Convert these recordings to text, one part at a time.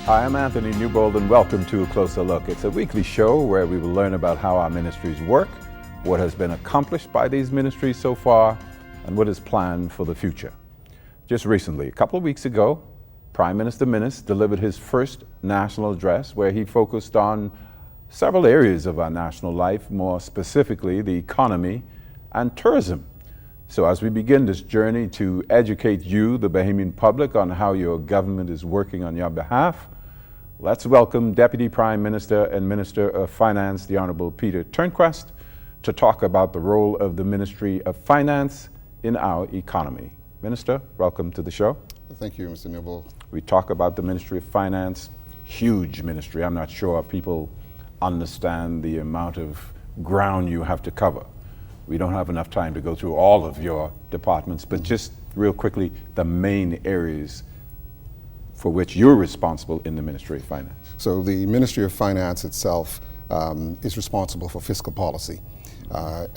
Hi, I'm Anthony Newbold, and welcome to A Closer Look. It's a weekly show where we will learn about how our ministries work, what has been accomplished by these ministries so far, and what is planned for the future. Just recently, a couple of weeks ago, Prime Minister Minnis delivered his first national address where he focused on several areas of our national life, more specifically the economy and tourism. So as we begin this journey to educate you, the Bahamian public, on how your government is working on your behalf, let's welcome Deputy Prime Minister and Minister of Finance, the Honorable Peter Turnquest, to talk about the role of the Ministry of Finance in our economy. Minister, welcome to the show. Thank you, Mr. Newbold. We talk about the Ministry of Finance, huge ministry. I'm not sure people understand the amount of ground you have to cover. We don't have enough time to go through all of your departments, but just real quickly, the main areas for which you're responsible in the Ministry of Finance. So the Ministry of Finance itself is responsible for fiscal policy.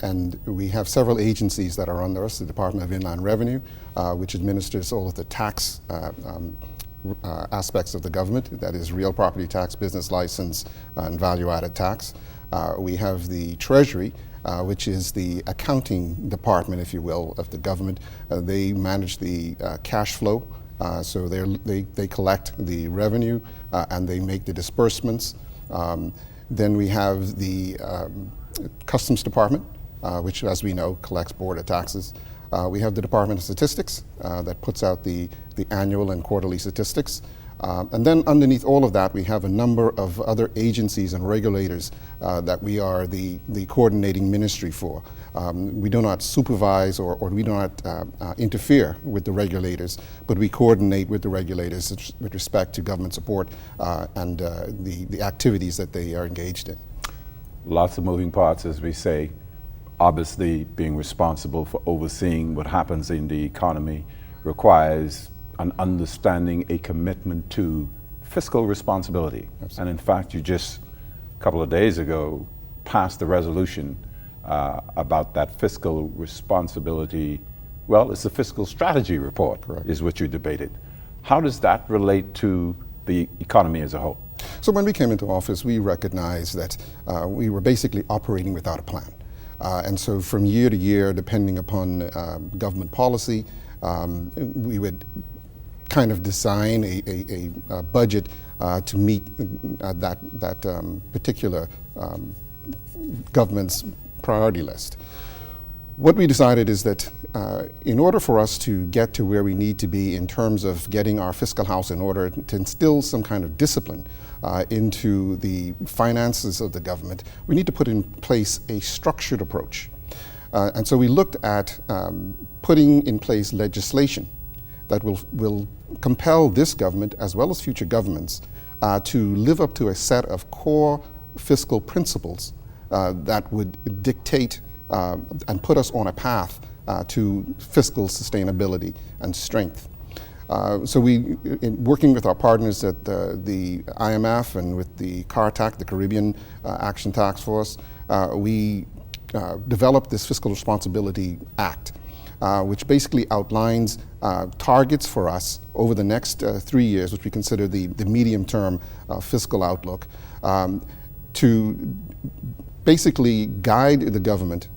And we have several agencies that are under us, the Department of Inland Revenue, which administers all of the tax aspects of the government, that is real property tax, business license, and value-added tax. We have the Treasury, which is the accounting department, if you will, of the government. They manage the cash flow. So they collect the revenue and they make the disbursements. Then we have the Customs Department, which, as we know, collects border taxes. We have the Department of Statistics that puts out the annual and quarterly statistics. And then underneath all of that, we have a number of other agencies and regulators that we are the coordinating ministry for. We do not supervise or we do not interfere with the regulators, but we coordinate with the regulators with respect to government support and the activities that they are engaged in. Lots of moving parts, as we say. Obviously, being responsible for overseeing what happens in the economy requires an understanding, a commitment to fiscal responsibility. Absolutely. And in fact, you just a couple of days ago passed a resolution about that fiscal responsibility. Well, it's a fiscal strategy report. Correct. Is what you debated. How does that relate to the economy as a whole? So when we came into office, we recognized that we were basically operating without a plan. And so from year to year, depending upon government policy, we would kind of design a budget to meet that particular government's priority list. What we decided is that in order for us to get to where we need to be in terms of getting our fiscal house in order to instill some kind of discipline into the finances of the government, we need to put in place a structured approach. And so we looked at putting in place legislation that will compel this government, as well as future governments, to live up to a set of core fiscal principles that would dictate and put us on a path to fiscal sustainability and strength. So we, in working with our partners at the IMF and with the CARTAC, the Caribbean Action Task Force, we developed this Fiscal Responsibility Act, which basically outlines targets for us over the next 3 years, which we consider the medium-term fiscal outlook, to basically guide the government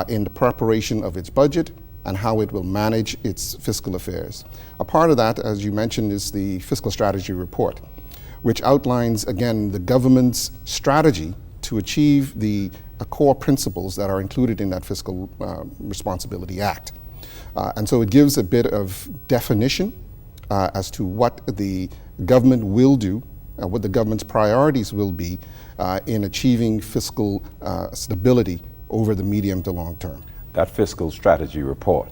in the preparation of its budget and how it will manage its fiscal affairs. A part of that, as you mentioned, is the Fiscal Strategy Report, which outlines, again, the government's strategy to achieve the core principles that are included in that Fiscal Responsibility Act. And so it gives a bit of definition as to what the government will do, what the government's priorities will be in achieving fiscal stability over the medium to long term. That fiscal strategy report,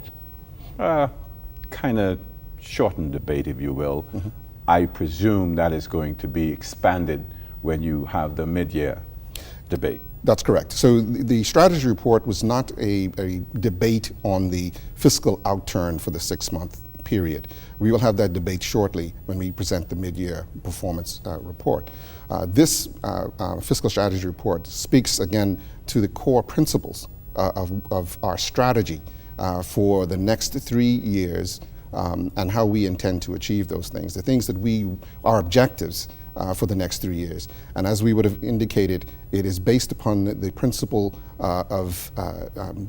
kind of shortened debate, if you will. Mm-hmm. I presume that is going to be expanded when you have the mid-year debate. That's correct. So the strategy report was not a debate on the fiscal outturn for the 6-month period. We will have that debate shortly when we present the mid-year performance report. This fiscal strategy report speaks again to the core principles of our strategy for the next 3 years and how we intend to achieve those things, the things that our objectives for the next 3 years. And as we would have indicated, it is based upon the principle of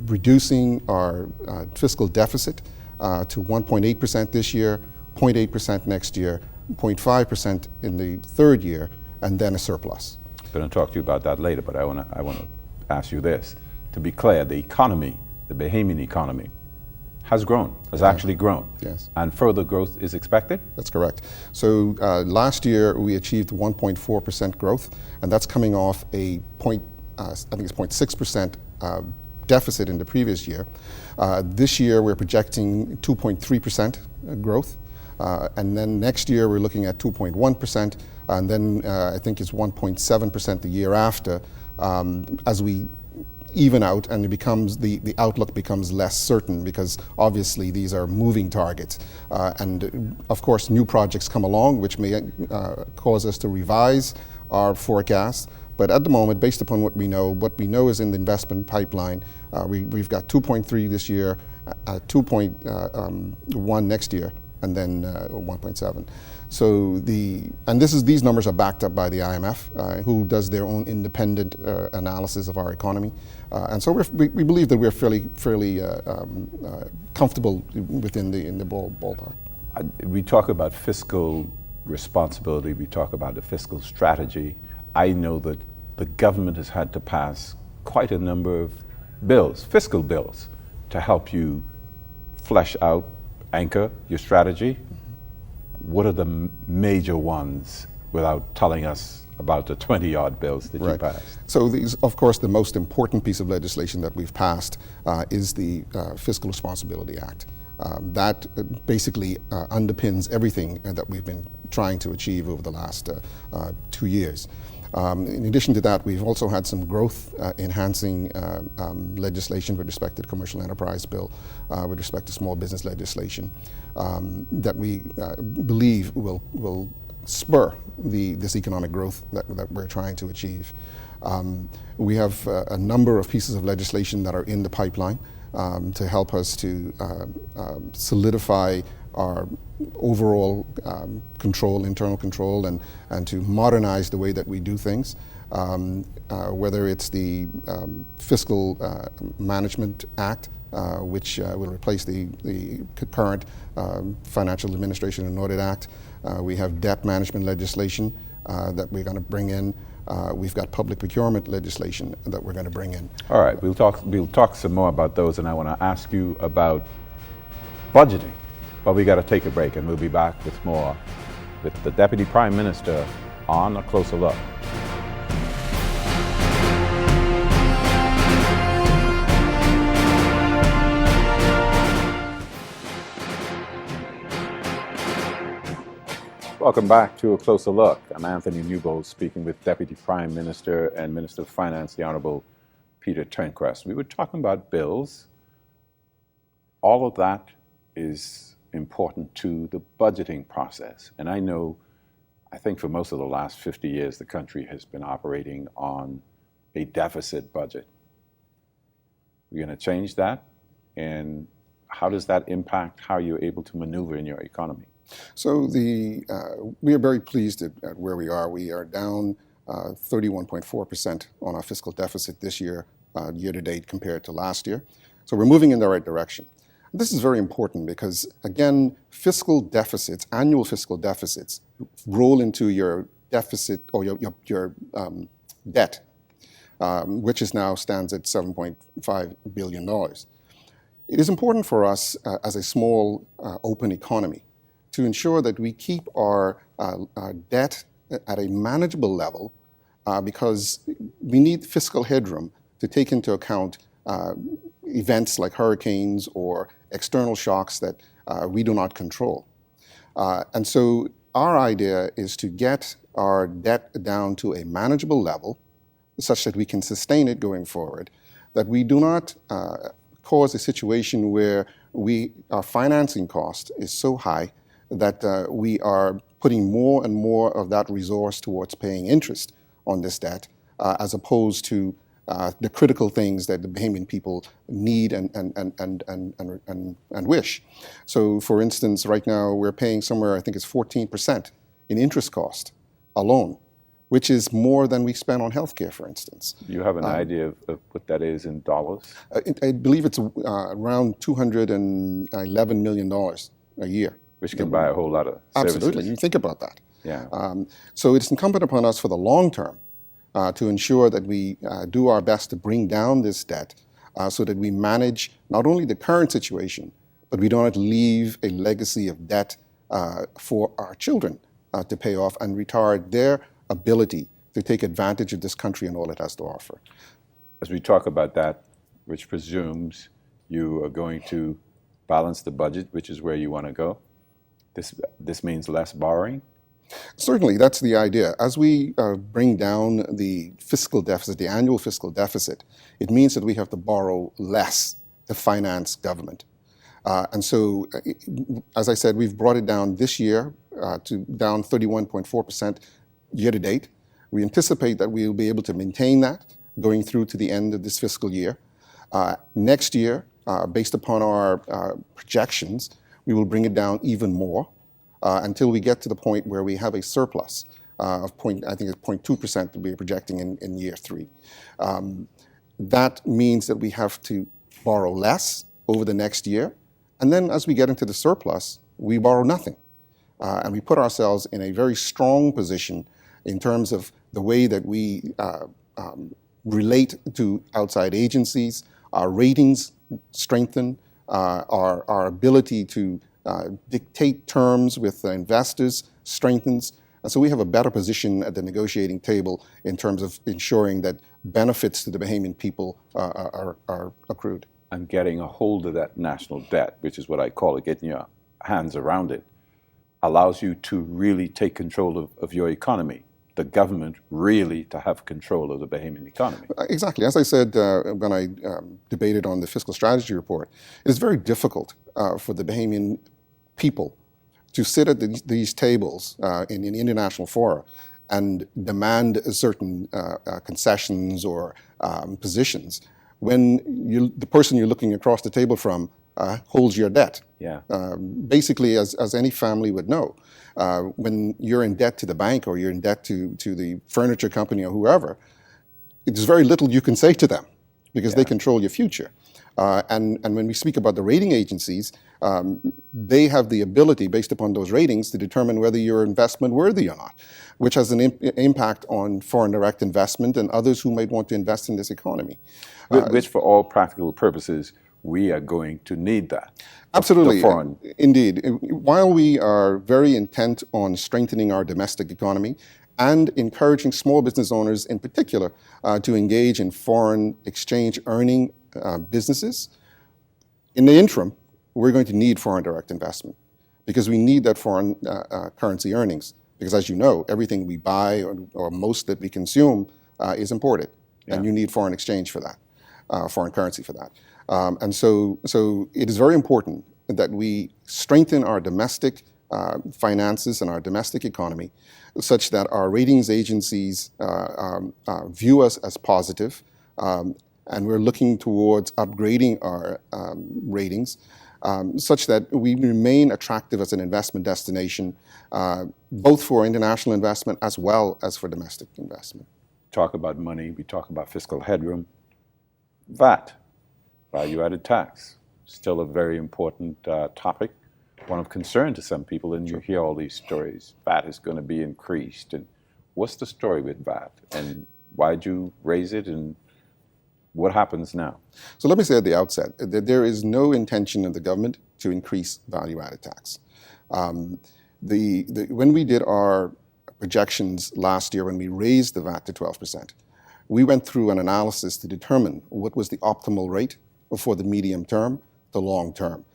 reducing our fiscal deficit to 1.8% this year, 0.8% next year, 0.5% in the third year, and then a surplus. I'm going to talk to you about that later, but I want to ask you this. To be clear, the economy, the Bahamian economy, has grown, has actually grown. Yes. And further growth is expected? That's correct. So last year we achieved 1.4% growth, and that's coming off I think it's 0.6% deficit in the previous year. This year we're projecting 2.3% growth. And then next year we're looking at 2.1%, and then I think it's 1.7% the year after, as we even out, and it becomes the outlook becomes less certain, because obviously these are moving targets, and of course new projects come along which may cause us to revise our forecast. But at the moment, based upon what we know is in the investment pipeline, we've got 2.3 this year, 2.1 next year, and then 1.7. So these numbers are backed up by the IMF, who does their own independent analysis of our economy, and so we believe that we're fairly comfortable within the ballpark. We talk about fiscal responsibility. We talk about the fiscal strategy. I know that the government has had to pass quite a number of bills, fiscal bills, to help you flesh out, anchor your strategy. What are the major ones, without telling us about the 20-odd bills that you passed? So these, of course, the most important piece of legislation that we've passed is the Fiscal Responsibility Act. That basically underpins everything that we've been trying to achieve over the last 2 years. In addition to that, we've also had some growth enhancing legislation with respect to the Commercial Enterprise Bill, with respect to small business legislation, that we believe will spur this economic growth that we're trying to achieve. We have a number of pieces of legislation that are in the pipeline to help us to solidify our overall internal control, and to modernize the way that we do things, whether it's the Fiscal Management Act, which will replace the current Financial Administration and Audit Act. We have debt management legislation that we're going to bring in. We've got public procurement legislation that we're going to bring in. All right, we'll talk some more about those, and I want to ask you about budgeting. But we got to take a break, and we'll be back with more with the Deputy Prime Minister on A Closer Look. Welcome back to A Closer Look. I'm Anthony Newbold, speaking with Deputy Prime Minister and Minister of Finance, the Honorable Peter Turnquest. We were talking about bills. All of that is important to the budgeting process. And I think for most of the last 50 years, the country has been operating on a deficit budget. We're going to change that. And how does that impact how you're able to maneuver in your economy? So we are very pleased at where we are. We are down 31.4% on our fiscal deficit this year, year to date, compared to last year. So we're moving in the right direction. This is very important because, again, fiscal deficits, annual fiscal deficits, roll into your deficit or your debt, which now stands at $7.5 billion. It is important for us as a small, open economy to ensure that we keep our debt at a manageable level, because we need fiscal headroom to take into account events like hurricanes or external shocks that we do not control. And so our idea is to get our debt down to a manageable level such that we can sustain it going forward, that we do not cause a situation where our financing cost is so high that we are putting more and more of that resource towards paying interest on this debt, as opposed to the critical things that the Bahamian people need and wish. So, for instance, right now we're paying somewhere, I think it's 14% in interest cost alone, which is more than we spend on healthcare, for instance. Do you have an idea of what that is in dollars? I believe it's around $211 million a year. Which can buy a whole lot of services. Absolutely. You think about that. Yeah. So it's incumbent upon us for the long term to ensure that we do our best to bring down this debt so that we manage not only the current situation, but we don't leave a legacy of debt for our children to pay off and retard their ability to take advantage of this country and all it has to offer. As we talk about that, which presumes you are going to balance the budget, which is where you want to go, this means less borrowing? Certainly, that's the idea. As we bring down the fiscal deficit, the annual fiscal deficit, it means that we have to borrow less to finance government. And so, as I said, we've brought it down this year to down 31.4% year to date. We anticipate that we will be able to maintain that going through to the end of this fiscal year. Next year, based upon our projections, we will bring it down even more until we get to the point where we have a surplus of I think it's 0.2% that we're projecting in year 3. That means that we have to borrow less over the next year. And then as we get into the surplus, we borrow nothing. And we put ourselves in a very strong position in terms of the way that we relate to outside agencies. Our ratings strengthen, our ability to dictate terms with investors strengthens. And so we have a better position at the negotiating table in terms of ensuring that benefits to the Bahamian people are accrued. And getting a hold of that national debt, which is what I call it, getting your hands around it, allows you to really take control of your economy. The government really to have control of the Bahamian economy. Exactly. As I said when I debated on the fiscal strategy report, it is very difficult for the Bahamian people to sit at these tables in international fora and demand certain concessions or positions when the person you're looking across the table from holds your debt. Yeah. Basically, as any family would know, when you're in debt to the bank or you're in debt to the furniture company or whoever, there's very little you can say to them because they control your future. And when we speak about the rating agencies, they have the ability, based upon those ratings, to determine whether you're investment worthy or not, which has an impact on foreign direct investment and others who might want to invest in this economy. Which, for all practical purposes, we are going to need that. Absolutely. Indeed. While we are very intent on strengthening our domestic economy and encouraging small business owners in particular to engage in foreign exchange earning businesses, in the interim, we're going to need foreign direct investment because we need that foreign currency earnings. Because as you know, everything we buy or most that we consume is imported. Yeah. And you need foreign exchange for that, foreign currency for that. And so it is very important that we strengthen our domestic finances and our domestic economy such that our ratings agencies view us as positive. And we're looking towards upgrading our ratings such that we remain attractive as an investment destination, both for international investment as well as for domestic investment. Talk about money, we talk about fiscal headroom. VAT, value-added tax, still a very important topic, one of concern to some people, and you hear all these stories. VAT is going to be increased. And what's the story with VAT? And why'd you raise it? And what happens now? So let me say at the outset that there is no intention of the government to increase value-added tax. When we did our projections last year, when we raised the VAT to 12%, we went through an analysis to determine what was the optimal rate for the medium term to long term,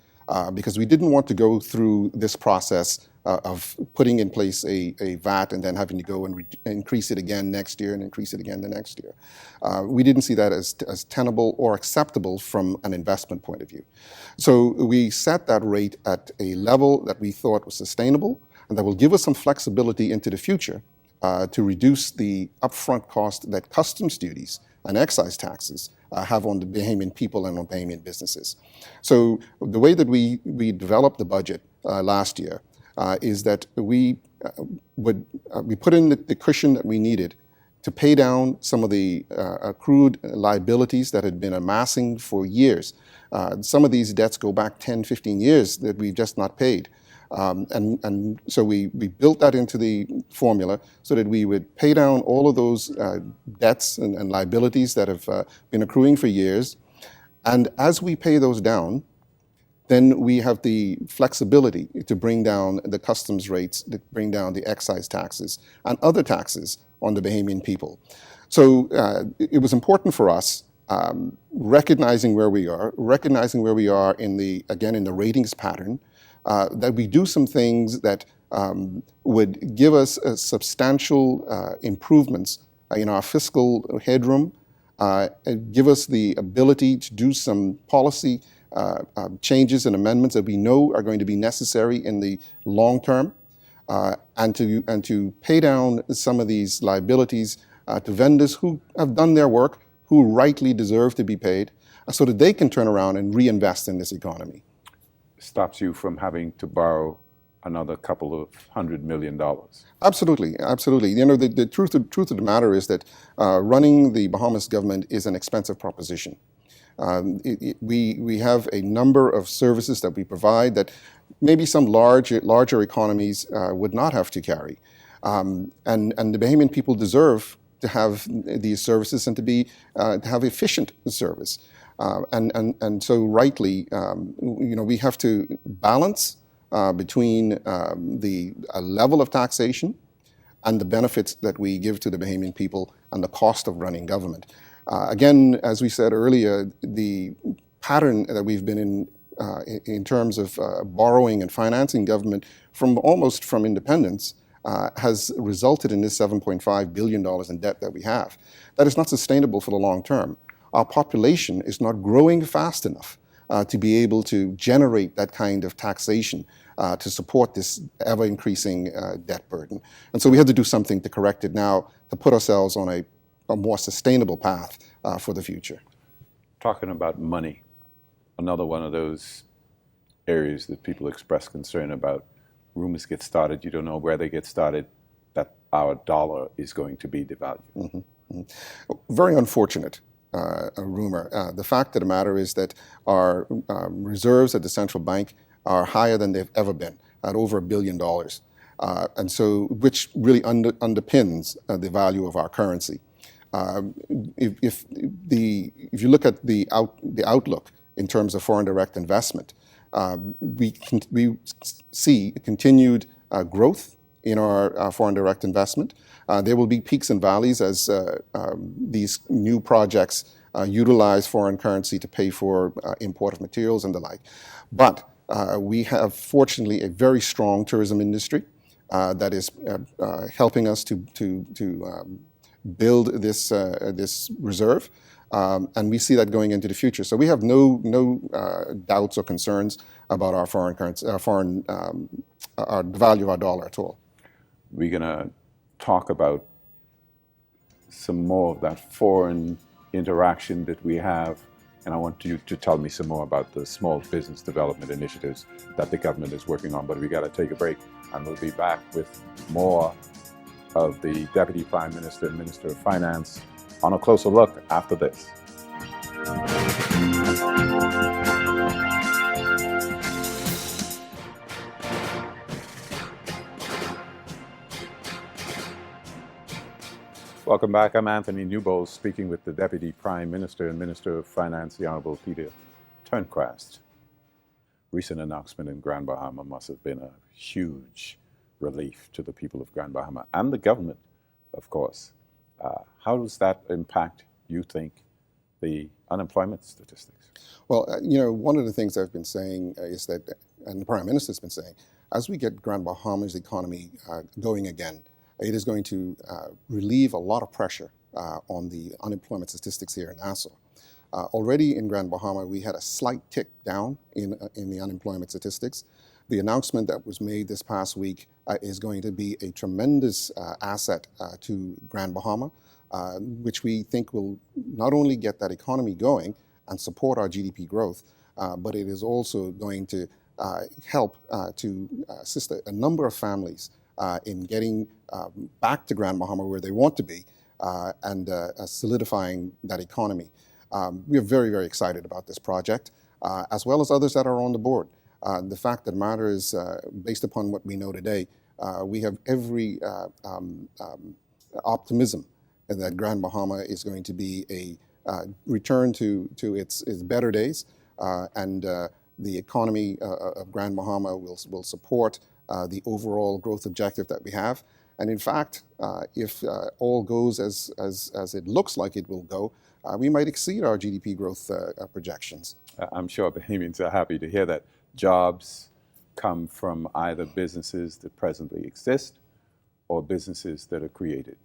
because we didn't want to go through this process of putting in place a VAT and then having to go and increase it again next year and increase it again the next year. We didn't see that as tenable or acceptable from an investment point of view. So we set that rate at a level that we thought was sustainable and that will give us some flexibility into the future to reduce the upfront cost that customs duties and excise taxes have on the Bahamian people and on Bahamian businesses. So the way that we developed the budget last year is that we put in the cushion that we needed to pay down some of the accrued liabilities that had been amassing for years. Some of these debts go back 10, 15 years that we've just not paid. And so we built that into the formula so that we would pay down all of those debts and liabilities that have been accruing for years. And as we pay those down, then we have the flexibility to bring down the customs rates, to bring down the excise taxes and other taxes on the Bahamian people. So it was important for us, recognizing where we are in the ratings pattern, that we do some things that would give us substantial improvements in our fiscal headroom, give us the ability to do some policy changes and amendments that we know are going to be necessary in the long term, and to pay down some of these liabilities to vendors who have done their work, who rightly deserve to be paid, so that they can turn around and reinvest in this economy. Stops you from having to borrow another couple of $100 million. Absolutely, absolutely. You know, the truth of the matter is that running the Bahamas government is an expensive proposition. We have a number of services that we provide that maybe some larger economies would not have to carry. And the Bahamian people deserve to have these services and to have efficient service. And so rightly, we have to balance between the level of taxation and the benefits that we give to the Bahamian people and the cost of running government. Again, as we said earlier, the pattern that we've been in terms of borrowing and financing government from independence has resulted in this $7.5 billion in debt that we have. That is not sustainable for the long term. Our population is not growing fast enough to be able to generate that kind of taxation to support this ever-increasing debt burden. And so we have to do something to correct it now, to put ourselves on a more sustainable path for the future. Talking about money, another one of those areas that people express concern about. Rumors get started, you don't know where they get started, that our dollar is going to be devalued. Mm-hmm. Mm-hmm. Very unfortunate rumor. The fact of the matter is that our reserves at the central bank are higher than they've ever been, at over $1 billion. And so, which really underpins the value of our currency. If you look at the outlook in terms of foreign direct investment, we see continued growth in our foreign direct investment. There will be peaks and valleys as these new projects utilize foreign currency to pay for import of materials and the like. But we have, fortunately, a very strong tourism industry that is helping us to build this reserve, and we see that going into the future. So we have no doubts or concerns about our foreign currency, the value of our dollar at all. We're going to talk about some more of that foreign interaction that we have, and I want you to tell me some more about the small business development initiatives that the government is working on. But we got to take a break, and we'll be back with more of the Deputy Prime Minister and Minister of Finance on a closer look after this. Welcome back. I'm Anthony Newbold, speaking with the Deputy Prime Minister and Minister of Finance, the Honorable Peter Turnquest. Recent announcement in Grand Bahama must have been a huge relief to the people of Grand Bahama and the government, of course. How does that impact, you think, the unemployment statistics? Well, one of the things I've been saying is that, and the Prime Minister's been saying, as we get Grand Bahama's economy going again, it is going to relieve a lot of pressure on the unemployment statistics here in Nassau. Already in Grand Bahama, we had a slight tick down in the unemployment statistics. The announcement that was made this past week is going to be a tremendous asset to Grand Bahama. which we think will not only get that economy going and support our GDP growth, but it is also going to help to assist a number of families in getting back to Grand Bahama where they want to be and solidifying that economy. We are very, very excited about this project, as well as others that are on the board. The fact that the matter is, based upon what we know today, we have every optimism that Grand Bahama is going to be a return to its better days, and the economy of Grand Bahama will support the overall growth objective that we have. And in fact, if all goes as it looks like it will go, we might exceed our GDP growth projections. I'm sure Bahamians are happy to hear that. Jobs come from either businesses that presently exist or businesses that are created.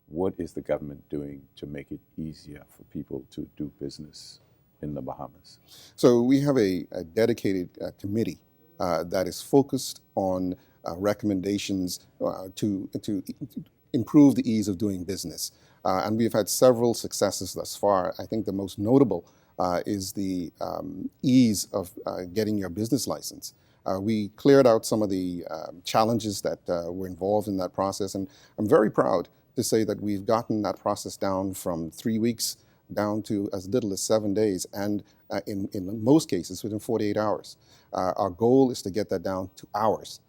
What is the government doing to make it easier for people to do business in the Bahamas? So we have a dedicated committee that is focused on recommendations to improve the ease of doing business. And we've had several successes thus far. I think the most notable is the ease of getting your business license. We cleared out some of the challenges that were involved in that process, and I'm very proud to say that we've gotten that process down from 3 weeks down to as little as 7 days, and in most cases within 48 hours. Our goal is to get that down to hours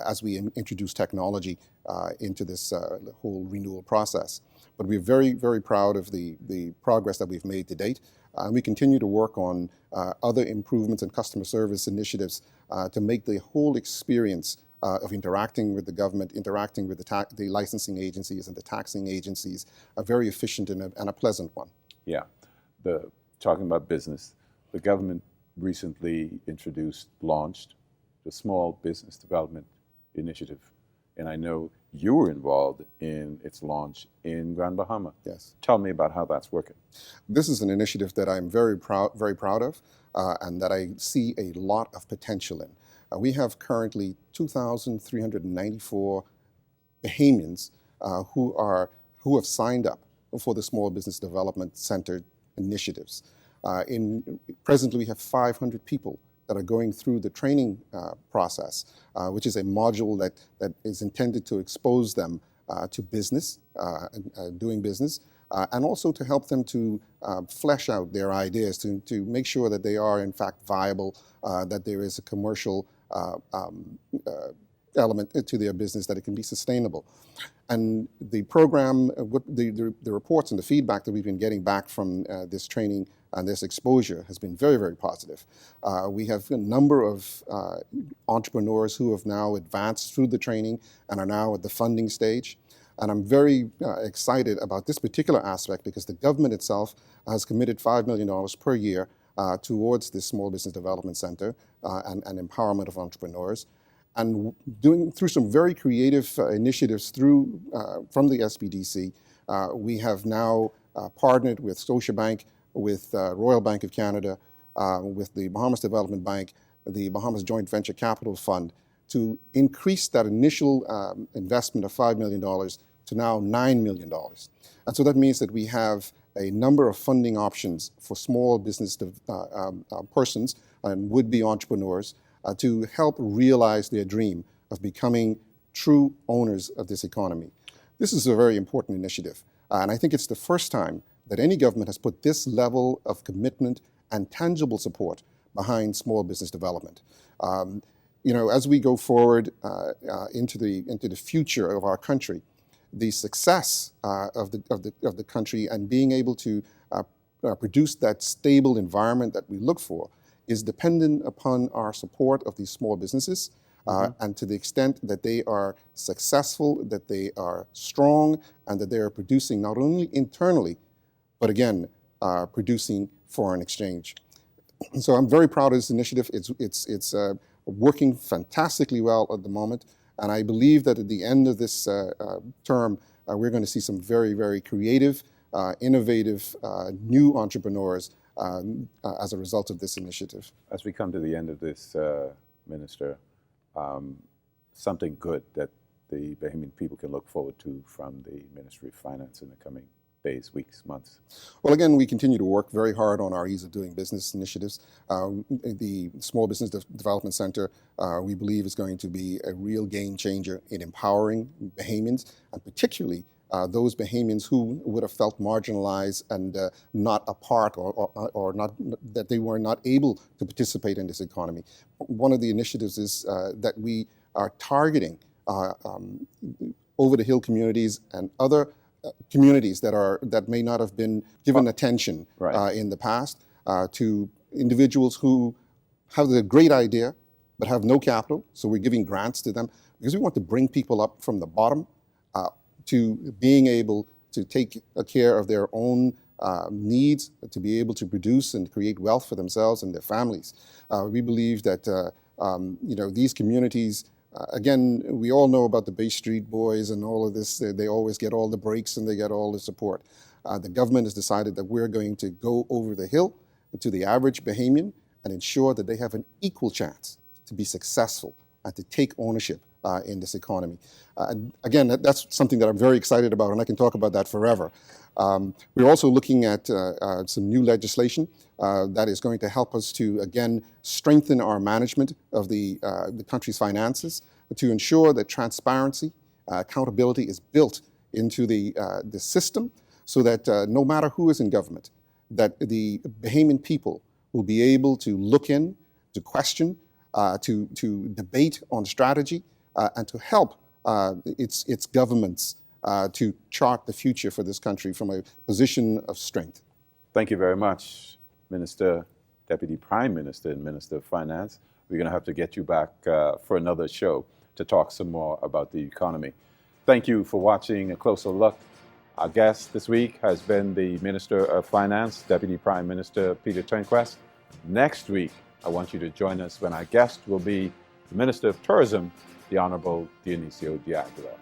as we introduce technology into this whole renewal process. But we're very, very proud of the progress that we've made to date. We continue to work on other improvements and customer service initiatives to make the whole experience of interacting with the government, interacting with the licensing agencies and the taxing agencies, a very efficient and a pleasant one. Yeah, talking about business, the government recently launched the Small Business Development Initiative, and I know you were involved in its launch in Grand Bahama. Yes. Tell me about how that's working. This is an initiative that I'm very proud of, and that I see a lot of potential in. We have currently 2,394 Bahamians who have signed up for the Small Business Development Center initiatives. Presently, we have 500 people that are going through the training process, which is a module that is intended to expose them to business, doing business, and also to help them to flesh out their ideas, to make sure that they are in fact viable, that there is a commercial element to their business, that it can be sustainable. And the program, the reports and the feedback that we've been getting back from this training and this exposure has been very, very positive. We have a number of entrepreneurs who have now advanced through the training and are now at the funding stage. And I'm very excited about this particular aspect because the government itself has committed $5 million per year towards this Small Business Development Center and empowerment of entrepreneurs. And through some very creative initiatives from the SBDC, we have now partnered with Scotiabank, with Royal Bank of Canada, with the Bahamas Development Bank, the Bahamas Joint Venture Capital Fund, to increase that initial investment of $5 million to now $9 million. And so that means that we have a number of funding options for small business persons and would-be entrepreneurs to help realize their dream of becoming true owners of this economy. This is a very important initiative, and I think it's the first time that any government has put this level of commitment and tangible support behind small business development. As we go forward into the future of our country, the success of the country and being able to produce that stable environment that we look for is dependent upon our support of these small businesses, and to the extent that they are successful, that they are strong, and that they are producing not only internally, but again, producing foreign exchange. So I'm very proud of this initiative. It's working fantastically well at the moment, and I believe that at the end of this term, we're going to see some very, very creative, innovative, new entrepreneurs as a result of this initiative. As we come to the end of this, Minister, something good that the Bahamian people can look forward to from the Ministry of Finance in the coming days, weeks, months? Well, again, we continue to work very hard on our ease of doing business initiatives. The Small Business Development Center, we believe, is going to be a real game changer in empowering Bahamians, and particularly those Bahamians who would have felt marginalized and not a part, or not, that they were not able to participate in this economy. One of the initiatives is that we are targeting over the hill communities and other communities that may not have been given attention in the past, to individuals who have a great idea but have no capital. So we're giving grants to them because we want to bring people up from the bottom to being able to take care of their own needs, to be able to produce and create wealth for themselves and their families. We believe that these communities, again, we all know about the Bay Street Boys and all of this. They always get all the breaks and they get all the support. The government has decided that we're going to go over the hill to the average Bahamian and ensure that they have an equal chance to be successful and to take ownership in this economy. Again, that's something that I'm very excited about, and I can talk about that forever. We're also looking at some new legislation that is going to help us to, again, strengthen our management of the country's finances, to ensure that transparency, accountability is built into the system, so that no matter who is in government, that the Bahamian people will be able to look in, to question, to debate on strategy, and to help its governments to chart the future for this country from a position of strength. Thank you very much, Minister, Deputy Prime Minister and Minister of Finance. We're going to have to get you back for another show to talk some more about the economy. Thank you for watching A Closer Look. Our guest this week has been the Minister of Finance, Deputy Prime Minister Peter Turnquest. Next week, I want you to join us when our guest will be the Minister of Tourism, the Honorable Dionisio Diaghilev.